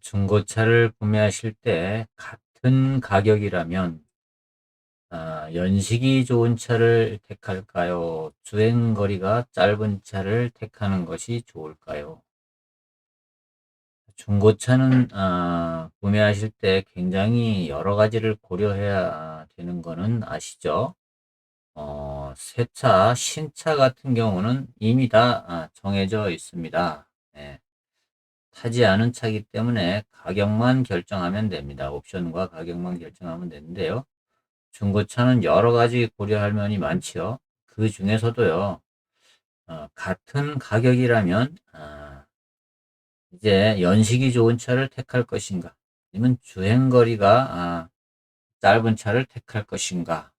중고차를 구매하실 때 같은 가격이라면 연식이 좋은 차를 택할까요? 주행거리가 짧은 차를 택하는 것이 좋을까요? 중고차는 구매하실 때 굉장히 여러 가지를 고려해야 되는 거는 아시죠? 새 차, 신차 같은 경우는 이미 다 정해져 있습니다. 예. 타지 않은 차이기 때문에 가격만 결정하면 됩니다. 옵션과 가격만 결정하면 되는데요. 중고차는 여러 가지 고려할 면이 많지요. 그 중에서도요, 같은 가격이라면, 이제 연식이 좋은 차를 택할 것인가, 아니면 주행거리가 짧은 차를 택할 것인가,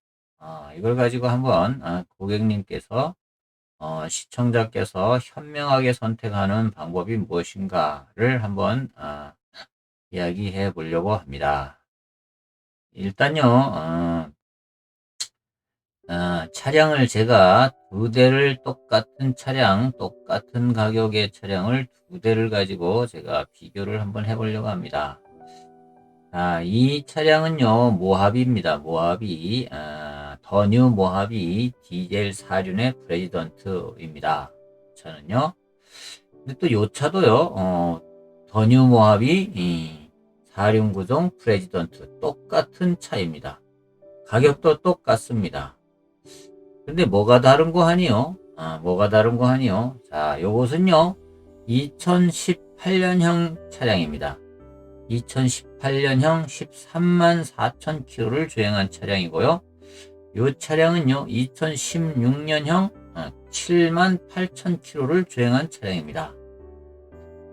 이걸 가지고 한번 고객님께서, 시청자께서 현명하게 선택하는 방법이 무엇인가를 한번 이야기해 보려고 합니다. 일단요, 차량을 제가 두 대를 똑같은 차량, 똑같은 가격의 차량을 두 대를 가지고 제가 비교를 한번 해보려고 합니다. 이 차량은요, 모하비입니다. 모하비, 더뉴 모하비 디젤 4륜의 프레지던트입니다. 차는요. 근데 또 요 차도요, 더뉴 모하비 4륜 구동 프레지던트 똑같은 차입니다. 가격도 똑같습니다. 근데 뭐가 다른 거 하니요? 뭐가 다른 거 하니요? 자, 요것은요, 2018년형 차량입니다. 2018년형 13만 4천 킬로를 주행한 차량이고요. 이 차량은요, 2016년형 7만 8천 킬로를 주행한 차량입니다.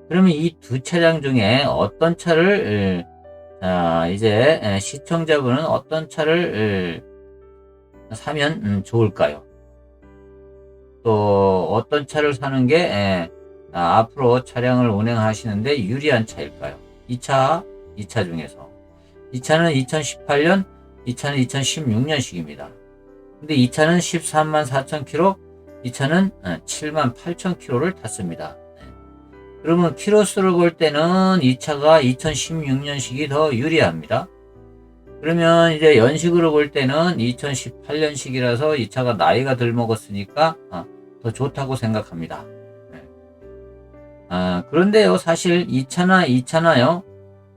그러면 이 두 차량 중에 어떤 차를, 이제 시청자분은 어떤 차를 사면 좋을까요? 또 어떤 차를 사는 게 앞으로 차량을 운행하시는데 유리한 차일까요? 이 차 중에서. 이 차는 2018년, 이 차는 2016년식입니다. 근데 이 차는 13만 4천 킬로, 이 차는 7만 8천 킬로를 탔습니다. 그러면 키로수를 볼 때는 이 차가 2016년식이 더 유리합니다. 그러면 이제 연식으로 볼 때는 2018년식이라서 이 차가 나이가 덜 먹었으니까 더 좋다고 생각합니다. 그런데요, 사실 이 차나요,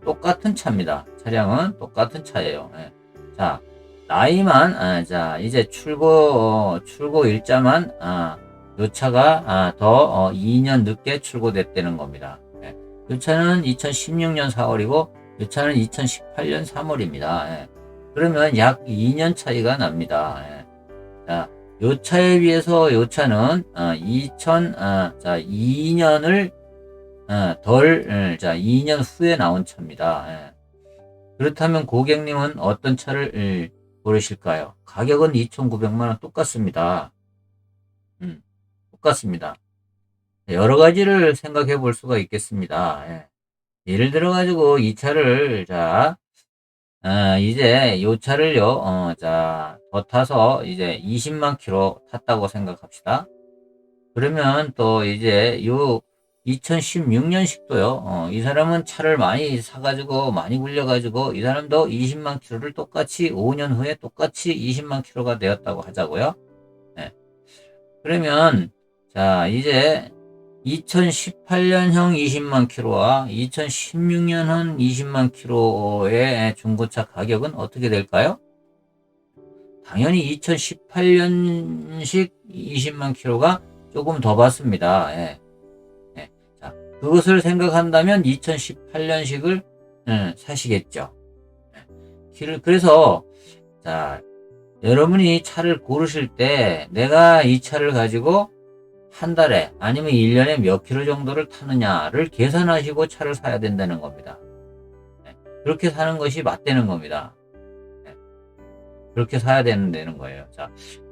똑같은 차입니다. 차량은 똑같은 차예요. 자, 나이만, 자, 이제 출고 일자만, 요 차가, 더, 2년 늦게 출고됐다는 겁니다. 요 차는 2016년 4월이고, 요 차는 2018년 3월입니다. 그러면 약 2년 차이가 납니다. 자, 요 차에 비해서 요 차는, 2년을 자, 2년 후에 나온 차입니다. 그렇다면 고객님은 어떤 차를 고르실까요? 가격은 2,900만 원 똑같습니다. 똑같습니다. 여러 가지를 생각해 볼 수가 있겠습니다. 예를 들어 가지고 이 차를, 자, 이제 요 차를요, 자, 더 타서 이제 20만 킬로 탔다고 생각합시다. 그러면 또 이제 요 2016년식도요. 이 사람은 차를 많이 사가지고 많이 굴려가지고 이 사람도 20만 킬로를 똑같이 5년 후에 똑같이 20만 킬로가 되었다고 하자고요. 네. 그러면 자, 이제 2018년형 20만 킬로와 2016년형 20만 킬로의 중고차 가격은 어떻게 될까요? 당연히 2018년식 20만 킬로가 조금 더 받습니다. 자, 그것을 생각한다면 2018년식을 사시겠죠. 그래서 자, 여러분이 차를 고르실 때 내가 이 차를 가지고 한 달에 아니면 1년에 몇 킬로 정도를 타느냐를 계산하시고 차를 사야 된다는 겁니다. 그렇게 사는 것이 맞다는 겁니다. 그렇게 사야 되는 거예요. 자,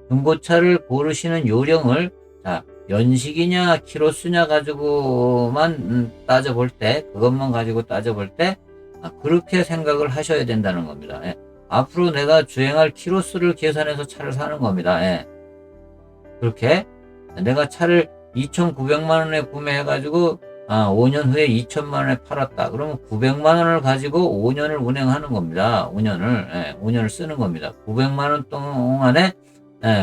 중고차를 고르시는 요령을, 자, 연식이냐 키로수냐 가지고만 따져볼 때, 그것만 가지고 따져볼 때 그렇게 생각을 하셔야 된다는 겁니다. 앞으로 내가 주행할 키로수를 계산해서 차를 사는 겁니다. 그렇게 내가 차를 2,900만 원에 구매해 가지고 5년 후에 2천만 원에 팔았다. 그러면 900만 원을 가지고 5년을 운행하는 겁니다. 5년을 쓰는 겁니다. 900만 원 동안에,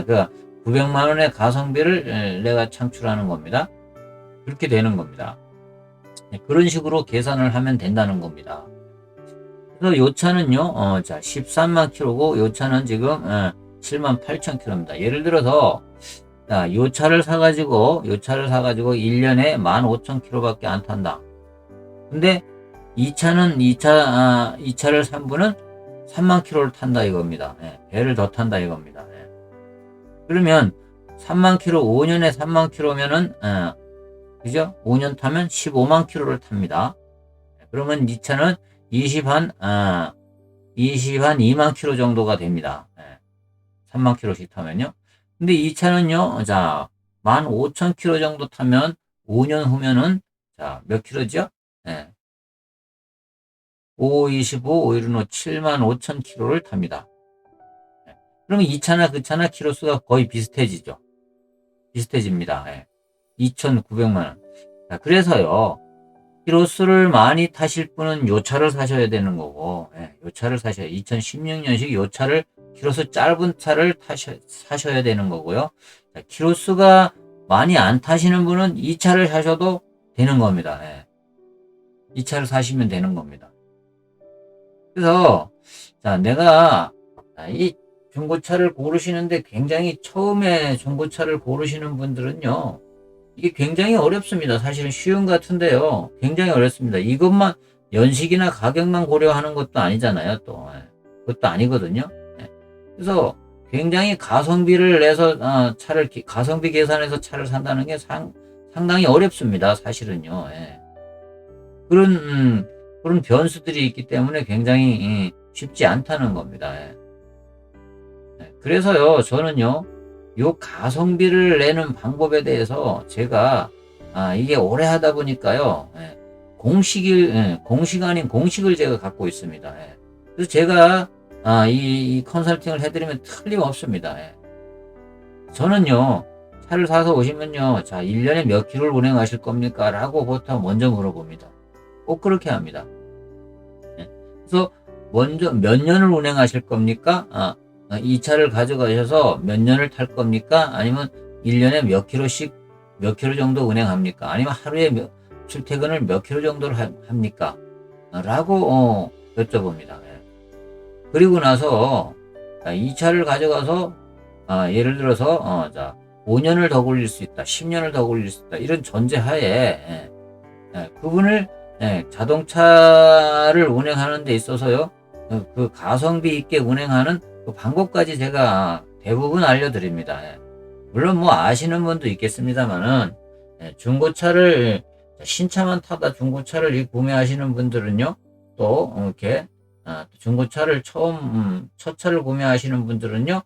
그 900만 원의 가성비를 내가 창출하는 겁니다. 그렇게 되는 겁니다. 그런 식으로 계산을 하면 된다는 겁니다. 그래서 요 차는요, 자, 13만 킬로고, 요 차는 지금, 7만 8천 킬로입니다. 예를 들어서, 자, 요 차를 사가지고 1년에 15,000km밖에 안 탄다. 근데 이 차를 산 분은 3만 킬로를 탄다 이겁니다. 배를 더 탄다 이겁니다. 그러면 3만 킬로, 5년에 3만 킬로면은, 그죠? 5년 타면 15만 킬로를 탑니다. 그러면 이 차는 2만 킬로 정도가 됩니다. 3만 킬로씩 타면요. 근데 이 차는요, 자, 15,000km 정도 타면 5년 후면은, 자, 몇 킬로죠? 5, 25, 5, 1은 75,000km를 탑니다. 그러면 이 차나 그 차나 키로수가 거의 비슷해지죠. 비슷해집니다. 2,900만 원. 자, 그래서요, 키로수를 많이 타실 분은 요 차를 사셔야 되는 거고, 요 차를 사셔야, 2016년식 요 차를, 키로수 짧은 차를 사셔야 되는 거고요. 자, 키로수가 많이 안 타시는 분은 이 차를 사셔도 되는 겁니다. 이 차를 사시면 되는 겁니다. 그래서, 자, 내가, 이 중고차를 고르시는데 굉장히 처음에 중고차를 고르시는 분들은요, 이게 굉장히 어렵습니다. 사실은 쉬운 것 같은데요. 굉장히 어렵습니다. 이것만, 연식이나 가격만 고려하는 것도 아니잖아요, 또. 그것도 아니거든요. 그래서 굉장히 가성비를 내서, 가성비 계산해서 차를 산다는 게 상당히 어렵습니다. 사실은요. 그런 변수들이 있기 때문에 굉장히 쉽지 않다는 겁니다. 그래서요, 저는요, 요 가성비를 내는 방법에 대해서 제가 이게 오래 하다 보니까요, 공식 아닌 공식을 제가 갖고 있습니다. 그래서 제가 이 컨설팅을 해드리면 틀림없습니다. 저는요, 차를 사서 오시면요, 자, 1년에 몇 킬로를 운행하실 겁니까? 라고 보통 먼저 물어봅니다. 꼭 그렇게 합니다. 그래서 먼저 몇 년을 운행하실 겁니까? 이 차를 가져가셔서 몇 년을 탈 겁니까? 아니면 1년에 몇 킬로 정도 운행합니까? 아니면 하루에 출퇴근을 몇 킬로 정도를 합니까? 라고 여쭤봅니다. 그리고 나서 이 차를 가져가서 예를 들어서 자, 5년을 더 굴릴 수 있다, 10년을 더 굴릴 수 있다, 이런 전제하에 그분을 자동차를 운행하는 데 있어서요, 그 가성비 있게 운행하는 그 방법까지 제가 대부분 알려드립니다. 물론 뭐 아시는 분도 있겠습니다만은, 중고차를, 신차만 타다 중고차를 구매하시는 분들은요, 또 이렇게 중고차를 첫 차를 구매하시는 분들은요,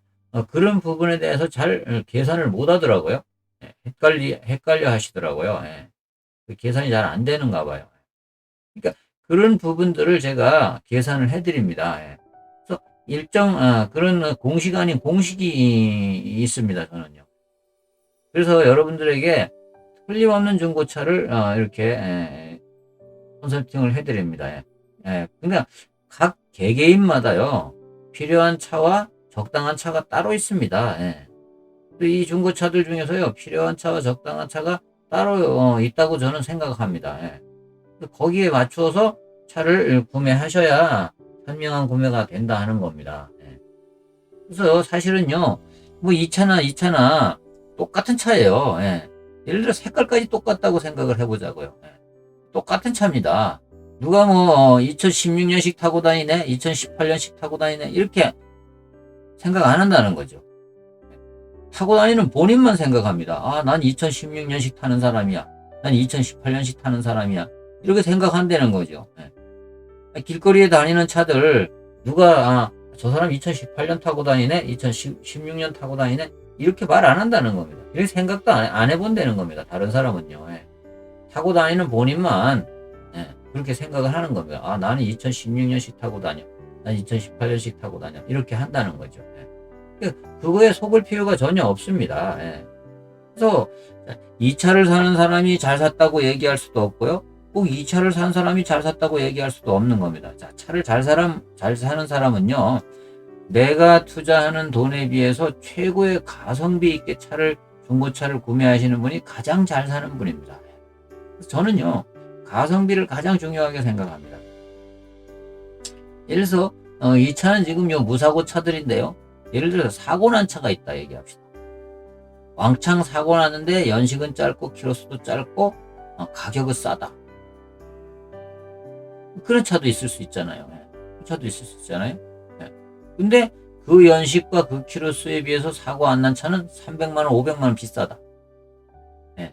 그런 부분에 대해서 잘 계산을 못 하더라고요. 헷갈려 하시더라고요. 그 계산이 잘 안 되는가 봐요. 그러니까 그런 부분들을 제가 계산을 해드립니다. 그래서 그런 공식 아닌 공식이 있습니다, 저는요. 그래서 여러분들에게 틀림없는 중고차를 이렇게 컨설팅을 해드립니다. 그러니까 각 개개인마다요, 필요한 차와 적당한 차가 따로 있습니다. 이 중고차들 중에서요, 필요한 차와 적당한 차가 따로 있다고 저는 생각합니다. 거기에 맞추어서 차를 구매하셔야 현명한 구매가 된다 하는 겁니다. 그래서 사실은요, 뭐 이 차나 똑같은 차예요. 예를 들어 색깔까지 똑같다고 생각을 해보자고요. 똑같은 차입니다. 누가 뭐 2016년식 타고 다니네, 2018년식 타고 다니네, 이렇게 생각 안 한다는 거죠. 타고 다니는 본인만 생각합니다. 난 2016년식 타는 사람이야, 난 2018년식 타는 사람이야, 이렇게 생각한다는 거죠. 길거리에 다니는 차들 누가 저 사람 2018년 타고 다니네, 2016년 타고 다니네, 이렇게 말 안 한다는 겁니다. 이렇게 생각도 안 해본다는 겁니다. 다른 사람은요. 타고 다니는 본인만 그렇게 생각을 하는 겁니다. 나는 2016년식 타고 다녀, 난 2018년식 타고 다녀, 이렇게 한다는 거죠. 그거에 속을 필요가 전혀 없습니다. 그래서 이 차를 사는 사람이 잘 샀다고 얘기할 수도 없고요. 꼭 이 차를 산 사람이 잘 샀다고 얘기할 수도 없는 겁니다. 자, 차를 잘 사는 사람은요, 내가 투자하는 돈에 비해서 최고의 가성비 있게 중고차를 구매하시는 분이 가장 잘 사는 분입니다. 그래서 저는요, 가성비를 가장 중요하게 생각합니다. 예를 들어서, 이 차는 지금 무사고 차들인데요. 예를 들어서 사고 난 차가 있다 얘기합시다. 왕창 사고 났는데 연식은 짧고 키로수도 짧고 가격은 싸다. 그런 차도 있을 수 있잖아요. 그 차도 있을 수 있잖아요. 근데 그 연식과 그 키로수에 비해서 사고 안 난 차는 300만 원, 500만 원 비싸다. 그럼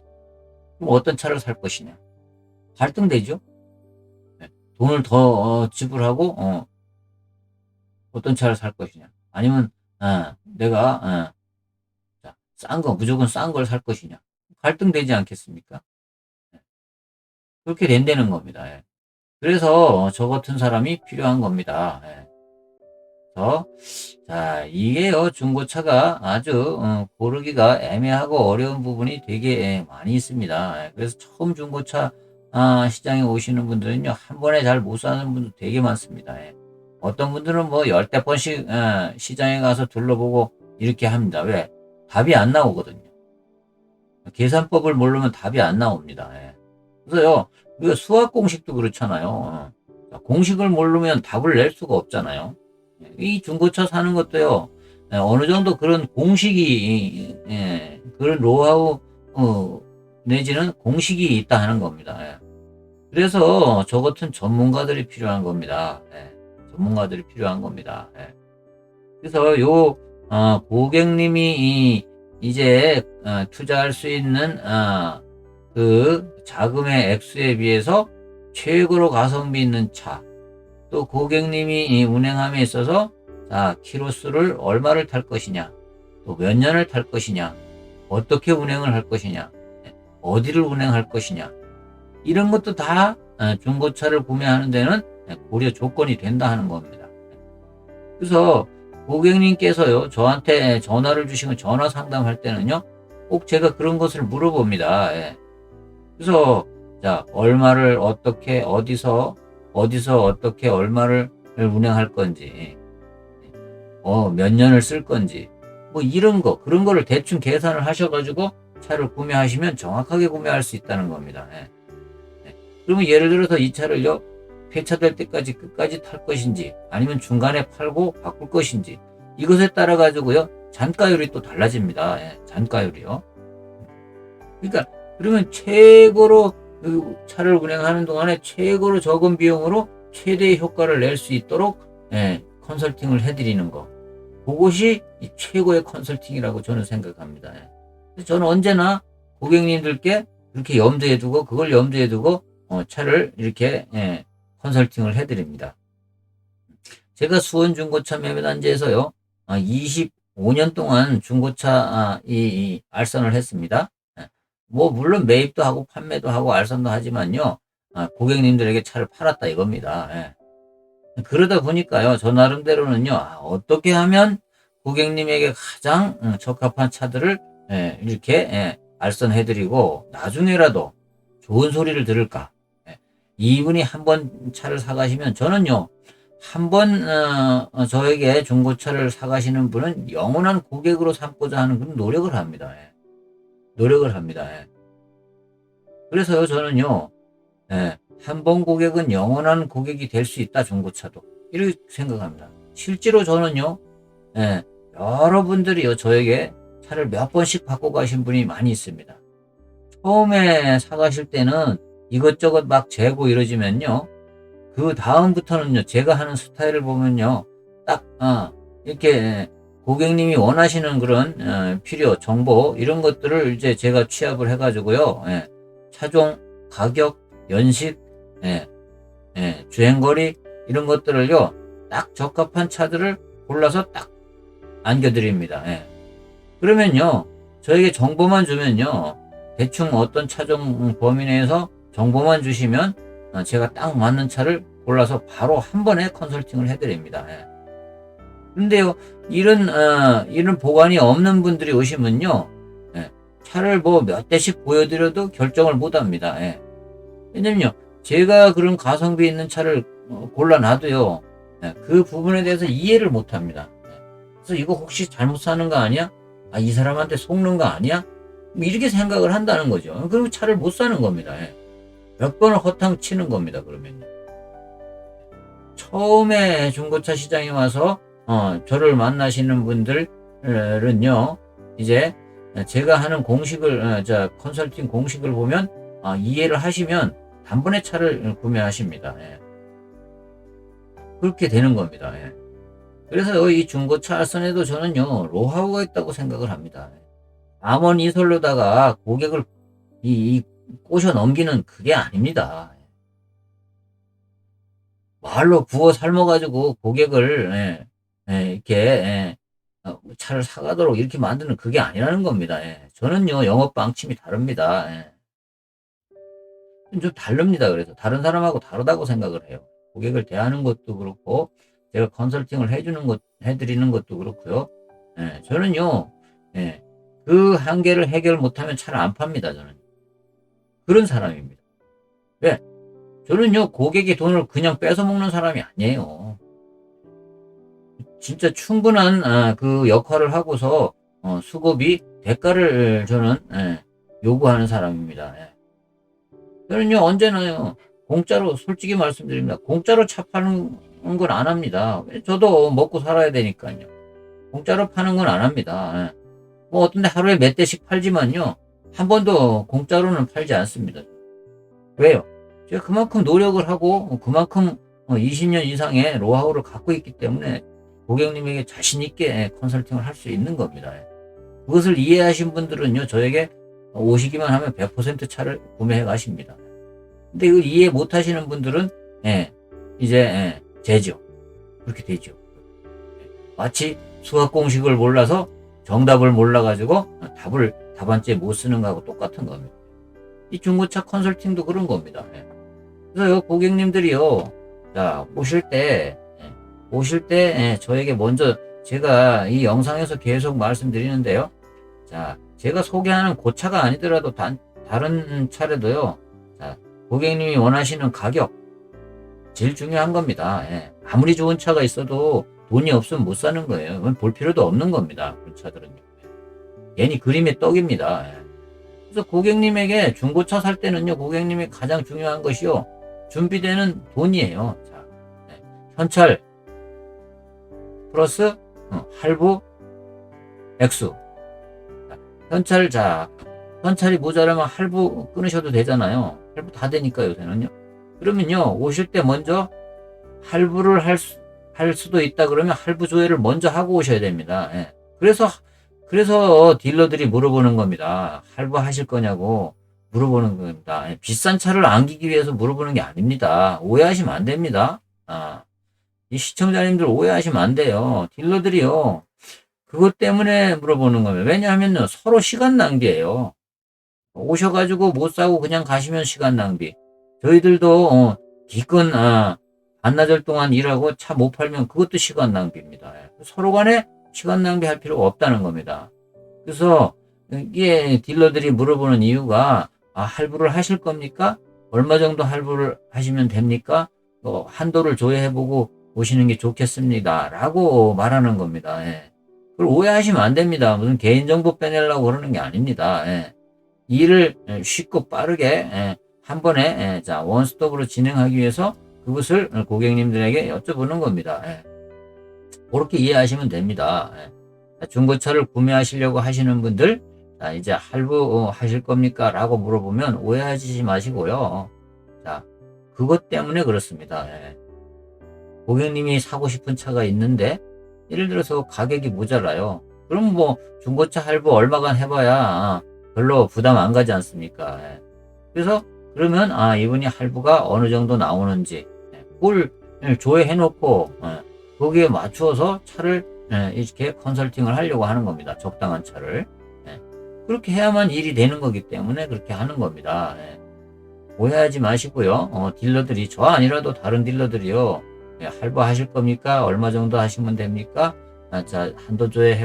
어떤 차를 살 것이냐? 갈등되죠. 돈을 더 지불하고 어떤 차를 살 것이냐? 아니면 내가 무조건 싼 걸 살 것이냐? 갈등되지 않겠습니까? 그렇게 된다는 겁니다. 그래서 저 같은 사람이 필요한 겁니다. 그래서 자, 이게요, 중고차가 아주 고르기가 애매하고 어려운 부분이 되게 많이 있습니다. 그래서 처음 중고차 시장에 오시는 분들은요, 한 번에 잘 못 사는 분도 되게 많습니다. 어떤 분들은 뭐 열댓 번씩 시장에 가서 둘러보고 이렇게 합니다. 왜? 답이 안 나오거든요. 계산법을 모르면 답이 안 나옵니다. 그래서요, 우리가 수학 공식도 그렇잖아요. 공식을 모르면 답을 낼 수가 없잖아요. 이 중고차 사는 것도요, 어느 정도 그런 공식이, 그런 노하우, 내지는 공식이 있다 하는 겁니다. 그래서 저 같은 전문가들이 필요한 겁니다. 전문가들이 필요한 겁니다. 그래서 고객님이 이제 투자할 수 있는 그 자금의 액수에 비해서 최고로 가성비 있는 차, 또 고객님이 운행함에 있어서 키로수를 얼마를 탈 것이냐, 또 몇 년을 탈 것이냐, 어떻게 운행을 할 것이냐, 어디를 운행할 것이냐, 이런 것도 다 중고차를 구매하는 데는 고려 조건이 된다 하는 겁니다. 그래서 고객님께서요, 저한테 전화를 주시면 전화 상담할 때는요, 꼭 제가 그런 것을 물어봅니다. 그래서 얼마를 어떻게 어디서 어떻게 얼마를 운행할 건지, 몇 년을 쓸 건지, 뭐 그런 거를 대충 계산을 하셔가지고 차를 구매하시면 정확하게 구매할 수 있다는 겁니다. 그러면 예를 들어서 이 차를요, 폐차될 때까지 끝까지 탈 것인지, 아니면 중간에 팔고 바꿀 것인지, 이것에 따라 가지고요, 잔가율이 또 달라집니다. 잔가율이요. 그러니까 그러면 최고로 그 차를 운행하는 동안에 최고로 적은 비용으로 최대의 효과를 낼 수 있도록 컨설팅을 해드리는 거, 그것이 최고의 컨설팅이라고 저는 생각합니다. 저는 언제나 고객님들께 그렇게 염두에 두고, 그걸 염두에 두고 차를 이렇게 컨설팅을 해드립니다. 제가 수원 중고차 매매단지에서요, 25년 동안 중고차 알선을 했습니다. 뭐 물론 매입도 하고 판매도 하고 알선도 하지만요, 고객님들에게 차를 팔았다 이겁니다. 그러다 보니까요, 저 나름대로는요, 어떻게 하면 고객님에게 가장 적합한 차들을 이렇게 알선해드리고 나중에라도 좋은 소리를 들을까. 이분이 한번 차를 사가시면, 저는요, 한번 저에게 중고차를 사가시는 분은 영원한 고객으로 삼고자 하는 그런 노력을 합니다. 노력을 합니다. 그래서요, 저는요, 한 번 고객은 영원한 고객이 될 수 있다, 중고차도. 이렇게 생각합니다. 실제로 저는요, 여러분들이요, 저에게 차를 몇 번씩 바꿔 가신 분이 많이 있습니다. 처음에 사가실 때는 이것저것 막 재고 이러지면요, 그 다음부터는요, 제가 하는 스타일을 보면요, 딱, 이렇게 고객님이 원하시는 그런 필요, 정보 이런 것들을 이제 제가 취합을 해가지고요, 차종, 가격, 연식, 주행거리 이런 것들을요, 딱 적합한 차들을 골라서 딱 안겨드립니다. 그러면요, 저에게 정보만 주면요, 대충 어떤 차종 범위 내에서 정보만 주시면 제가 딱 맞는 차를 골라서 바로 한 번에 컨설팅을 해드립니다. 근데요, 이런 보관이 없는 분들이 오시면요, 차를 뭐 몇 대씩 보여드려도 결정을 못 합니다. 예. 왜냐면요, 제가 그런 가성비 있는 차를 골라놔도요, 예, 그 부분에 대해서 이해를 못 합니다. 예. 그래서 이거 혹시 잘못 사는 거 아니야? 아, 이 사람한테 속는 거 아니야? 뭐 이렇게 생각을 한다는 거죠. 그리고 차를 못 사는 겁니다. 예. 몇 번을 허탕 치는 겁니다. 그러면요. 처음에 중고차 시장에 와서 저를 만나시는 분들은요, 이제 제가 하는 공식을, 컨설팅 공식을 보면 이해를 하시면 단번에 차를 구매하십니다. 예. 그렇게 되는 겁니다. 예. 그래서 이 중고차 알선에도 저는요, 노하우가 있다고 생각을 합니다. 암원 이설로다가 고객을 이 꼬셔 넘기는 그게 아닙니다. 말로 부어 삶아가지고 고객을, 이렇게, 차를 사가도록 이렇게 만드는 그게 아니라는 겁니다. 예. 저는요, 영업 방침이 다릅니다. 예. 좀 다릅니다. 그래서 다른 사람하고 다르다고 생각을 해요. 고객을 대하는 것도 그렇고, 제가 컨설팅을 해드리는 것도 그렇고요. 예, 저는요, 예, 그 한계를 해결 못하면 차를 안 팝니다. 저는 그런 사람입니다. 왜? 저는요, 고객의 돈을 그냥 뺏어 먹는 사람이 아니에요. 진짜 충분한 그 역할을 하고서 수고비 대가를 저는 요구하는 사람입니다. 예. 저는요, 언제나요, 공짜로, 솔직히 말씀드립니다. 공짜로 차 파는 건 안 합니다. 저도 먹고 살아야 되니까요. 공짜로 파는 건 안 합니다. 예. 뭐 어떤데 하루에 몇 대씩 팔지만요, 한 번도 공짜로는 팔지 않습니다. 왜요? 제가 그만큼 노력을 하고 그만큼 20년 이상의 노하우를 갖고 있기 때문에 고객님에게 자신 있게 컨설팅을 할 수 있는 겁니다. 그것을 이해하신 분들은요, 저에게 오시기만 하면 100% 차를 구매해 가십니다. 근데 이걸 이해 못 하시는 분들은 이제 재죠. 그렇게 되죠. 마치 수학 공식을 몰라서 정답을 몰라가지고 답안지에 못 쓰는 거하고 똑같은 겁니다. 이 중고차 컨설팅도 그런 겁니다. 그래서 고객님들이요, 자, 오실 때 저에게 먼저, 제가 이 영상에서 계속 말씀드리는데요. 자, 제가 소개하는 그 차가 아니더라도 다른 차라도요, 자, 고객님이 원하시는 가격, 제일 중요한 겁니다. 아무리 좋은 차가 있어도 돈이 없으면 못 사는 거예요. 그건 볼 필요도 없는 겁니다. 그런 차들은요. 괜히 그림의 떡입니다. 그래서 고객님에게 중고차 살 때는요, 고객님이 가장 중요한 것이요, 준비되는 돈이에요. 자, 현찰 플러스 할부 액수. 현찰이 모자라면 할부 끊으셔도 되잖아요. 할부 다 되니까 요새는요. 그러면요, 오실 때 먼저 할부를 할 수도 있다 그러면 할부 조회를 먼저 하고 오셔야 됩니다. 그래서 딜러들이 물어보는 겁니다. 할부하실 거냐고 물어보는 겁니다. 비싼 차를 안기기 위해서 물어보는 게 아닙니다. 오해하시면 안 됩니다. 이 시청자님들 오해하시면 안 돼요. 딜러들이요, 그것 때문에 물어보는 겁니다. 왜냐하면 서로 시간 낭비예요. 오셔가지고 못 사고 그냥 가시면 시간 낭비. 저희들도 기껏 반나절 동안 일하고 차 못 팔면 그것도 시간 낭비입니다. 서로 간에 시간 낭비할 필요가 없다는 겁니다. 그래서 이게 딜러들이 물어보는 이유가, 할부를 하실 겁니까? 얼마 정도 할부를 하시면 됩니까? 한도를 조회해보고 오시는 게 좋겠습니다. 라고 말하는 겁니다. 그걸 오해하시면 안 됩니다. 무슨 개인정보 빼내려고 그러는 게 아닙니다. 일을 쉽고 빠르게 한 번에 원스톱으로 진행하기 위해서 그것을 고객님들에게 여쭤보는 겁니다. 그렇게 이해하시면 됩니다. 중고차를 구매하시려고 하시는 분들, 이제 할부 하실 겁니까? 라고 물어보면 오해하시지 마시고요. 자, 그것 때문에 그렇습니다. 고객님이 사고 싶은 차가 있는데, 예를 들어서 가격이 모자라요. 그럼 뭐 중고차 할부 얼마간 해봐야 별로 부담 안 가지 않습니까? 그래서 그러면 이분이 할부가 어느 정도 나오는지 그걸 조회해놓고 거기에 맞추어서 차를 이렇게 컨설팅을 하려고 하는 겁니다. 적당한 차를. 그렇게 해야만 일이 되는 거기 때문에 그렇게 하는 겁니다. 오해하지 마시고요. 딜러들이, 저 아니라도 다른 딜러들이요, 할부 하실 겁니까? 얼마 정도 하시면 됩니까? 자, 한도 조회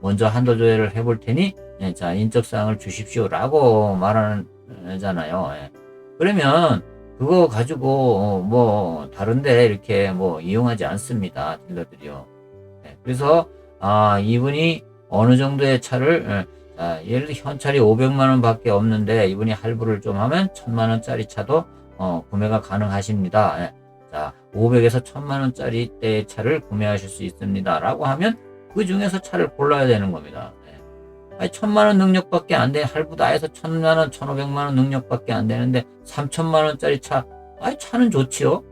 먼저 한도 조회를 해볼 테니 자 인적사항을 주십시오라고 말하잖아요. 그러면 그거 가지고 뭐 다른데 이렇게 뭐 이용하지 않습니다. 딜러들이요. 그래서 이분이 어느 정도의 차를 예를 들어 현찰이 500만 원 밖에 없는데 이분이 할부를 좀 하면 1000만 원짜리 차도 구매가 가능하십니다. 자, 500에서 1000만 원짜리 대의 차를 구매하실 수 있습니다. 라고 하면 그 중에서 차를 골라야 되는 겁니다. 1000만 원 능력밖에 안 돼. 할부 다 해서 1000만 원, 1500만 원 능력밖에 안 되는데 3000만 원짜리 차. 차는 좋지요.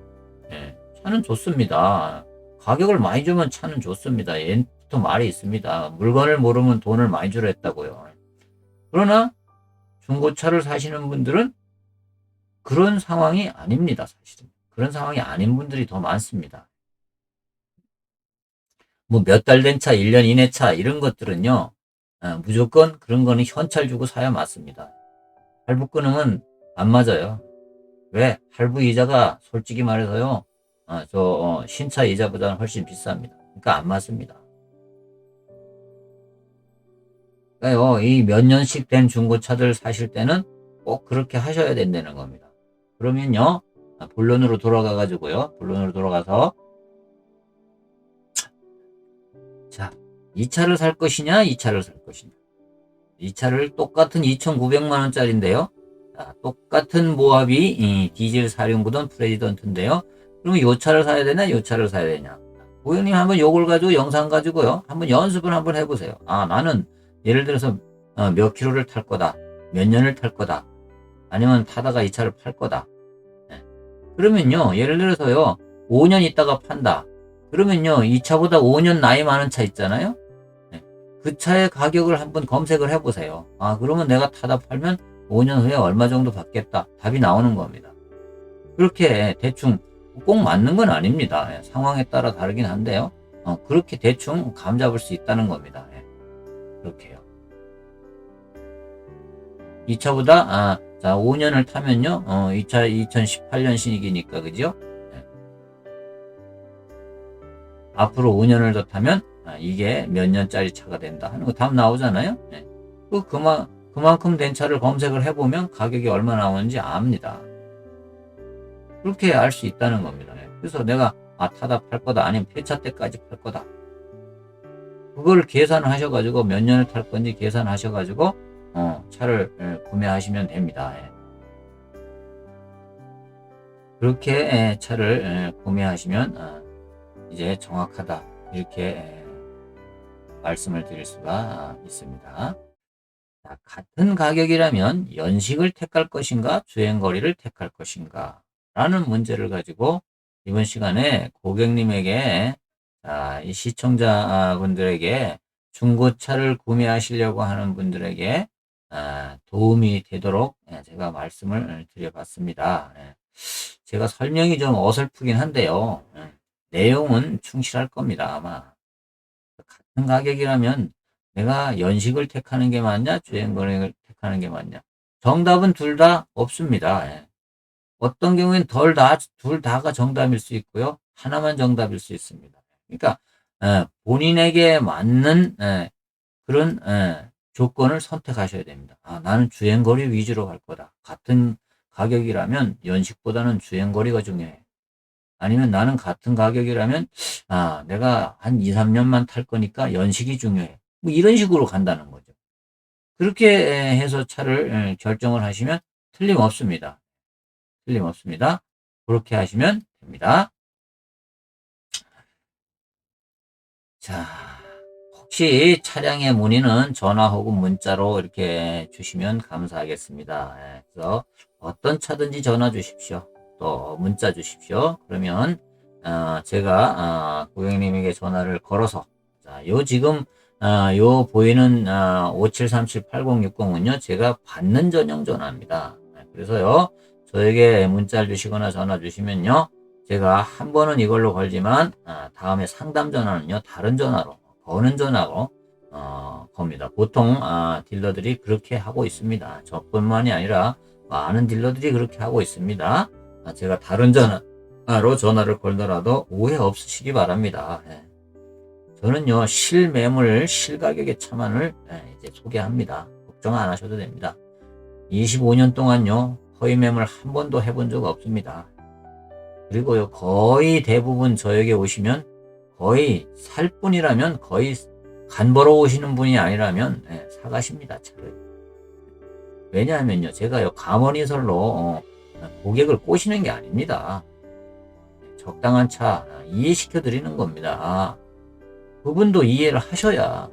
차는 좋습니다. 가격을 많이 주면 차는 좋습니다. 옛부터 말이 있습니다. 물건을 모르면 돈을 많이 주라 했다고요. 그러나 중고차를 사시는 분들은 그런 상황이 아닙니다. 사실은. 그런 상황이 아닌 분들이 더 많습니다. 뭐 몇 달 된 차, 1년 이내 차 이런 것들은요. 무조건 그런 거는 현찰 주고 사야 맞습니다. 할부 끊으면 안 맞아요. 왜? 할부 이자가 솔직히 말해서요. 신차 이자보다는 훨씬 비쌉니다. 그러니까 안 맞습니다. 그러니까요, 이 몇 년씩 된 중고차들 사실 때는 꼭 그렇게 하셔야 된다는 겁니다. 그러면요, 본론으로 돌아가서, 자, 이 차를 살 것이냐, 이 차를 살 것이냐. 이 차를 똑같은 2,900만 원짜리인데요. 똑같은 모하비 디젤 사륜구동 프레지던트인데요. 그러면 이 차를 사야 되냐, 이 차를 사야 되냐. 고객님 한번 요걸 가지고 영상 가지고요. 한번 연습을 한번 해보세요. 나는 예를 들어서 몇 킬로를 탈 거다. 몇 년을 탈 거다. 아니면 타다가 이 차를 팔 거다. 그러면요. 예를 들어서요. 5년 있다가 판다. 그러면요. 이 차보다 5년 나이 많은 차 있잖아요. 그 차의 가격을 한번 검색을 해보세요. 그러면 내가 타다 팔면 5년 후에 얼마 정도 받겠다. 답이 나오는 겁니다. 그렇게 대충 꼭 맞는 건 아닙니다. 상황에 따라 다르긴 한데요. 그렇게 대충 감 잡을 수 있다는 겁니다. 그렇게요. 이 차보다, 자, 5년을 타면요. 이 차 2018년식이니까, 그죠? 앞으로 5년을 더 타면, 이게 몇 년짜리 차가 된다 하는 거 답 나오잖아요. 그만큼 된 차를 검색을 해보면 가격이 얼마 나오는지 압니다. 그렇게 알 수 있다는 겁니다. 그래서 내가 타다 팔 거다 아니면 폐차 때까지 팔 거다. 그걸 계산하셔가지고 몇 년을 탈 건지 계산하셔가지고 차를 구매하시면 됩니다. 그렇게 차를 구매하시면 이제 정확하다 이렇게 말씀을 드릴 수가 있습니다. 같은 가격이라면 연식을 택할 것인가 주행거리를 택할 것인가 라는 문제를 가지고 이번 시간에 고객님에게 이 시청자분들에게 중고차를 구매하시려고 하는 분들에게 도움이 되도록 제가 말씀을 드려봤습니다. 제가 설명이 좀 어설프긴 한데요. 내용은 충실할 겁니다. 아마 같은 가격이라면 내가 연식을 택하는 게 맞냐 주행거리를 택하는 게 맞냐 정답은 둘 다 없습니다. 어떤 경우엔 둘 다가 정답일 수 있고요. 하나만 정답일 수 있습니다. 그러니까 본인에게 맞는 그런 조건을 선택하셔야 됩니다. 나는 주행거리 위주로 갈 거다. 같은 가격이라면 연식보다는 주행거리가 중요해. 아니면 나는 같은 가격이라면 내가 한 2, 3년만 탈 거니까 연식이 중요해. 뭐 이런 식으로 간다는 거죠. 그렇게 해서 차를 결정을 하시면 틀림없습니다. 틀림없습니다. 그렇게 하시면 됩니다. 자, 혹시 차량의 문의는 전화 혹은 문자로 이렇게 주시면 감사하겠습니다. 그래서 어떤 차든지 전화 주십시오. 또 문자 주십시오. 그러면 제가 고객님에게 전화를 걸어서 요 지금 요 보이는 57378060은요 제가 받는 전용 전화입니다. 그래서요 저에게 문자를 주시거나 전화 주시면요 제가 한 번은 이걸로 걸지만 다음에 상담 전화는요 다른 전화로 거는 전화로 겁니다. 보통 딜러들이 그렇게 하고 있습니다. 저뿐만이 아니라 많은 딜러들이 그렇게 하고 있습니다. 제가 다른 전화로 전화를 걸더라도 오해 없으시기 바랍니다. 저는요, 실매물, 실가격의 차만을 이제 소개합니다. 걱정 안 하셔도 됩니다. 25년 동안요, 허위 매물 한 번도 해본 적 없습니다. 그리고요, 거의 대부분 저에게 오시면 거의 살 뿐이라면 거의 간 벌어 오시는 분이 아니라면 사가십니다, 차를. 왜냐하면요, 제가요, 감언이설로 고객을 꼬시는 게 아닙니다. 적당한 차 이해시켜 드리는 겁니다. 그분도 이해를 하셔야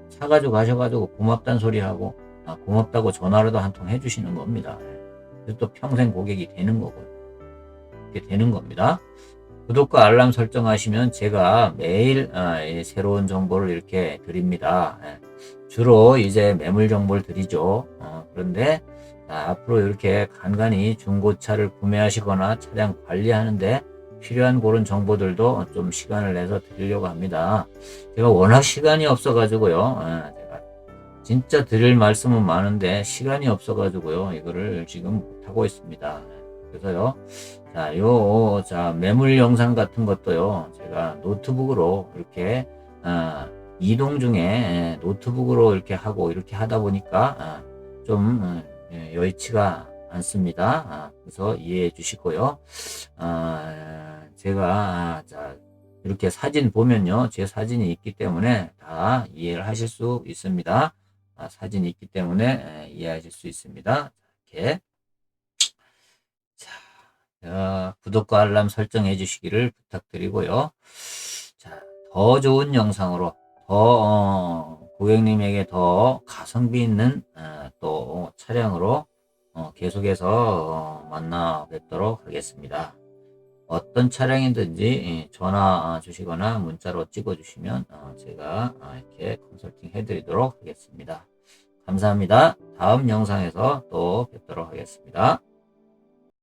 사가지고 가셔가지고 고맙다는 소리 하고 고맙다고 전화라도 한 통 해주시는 겁니다. 그래서 또 평생 고객이 되는 거고요. 이렇게 되는 겁니다. 구독과 알람 설정하시면 제가 매일 새로운 정보를 이렇게 드립니다. 주로 이제 매물 정보를 드리죠. 그런데 앞으로 이렇게 간간히 중고차를 구매하시거나 차량 관리하는데 필요한 그런 정보들도 좀 시간을 내서 드리려고 합니다. 제가 워낙 시간이 없어가지고요. 제가 진짜 드릴 말씀은 많은데 시간이 없어가지고요. 이거를 지금 못하고 있습니다. 그래서요. 자, 매물 영상 같은 것도요. 제가 노트북으로 이렇게 이동 중에 노트북으로 이렇게 하고 이렇게 하다 보니까 좀 여의치가 않습니다. 그래서 이해해 주시고요. 제가 자, 이렇게 사진 보면요. 제 사진이 있기 때문에 다 이해를 하실 수 있습니다. 사진이 있기 때문에 이해하실 수 있습니다. 이렇게. 자, 구독과 알람 설정해 주시기를 부탁드리고요. 자, 더 좋은 영상으로 더 고객님에게 더 가성비 있는 또 차량으로 계속해서 만나 뵙도록 하겠습니다. 어떤 차량이든지 전화 주시거나 문자로 찍어 주시면 제가 이렇게 컨설팅 해드리도록 하겠습니다. 감사합니다. 다음 영상에서 또 뵙도록 하겠습니다.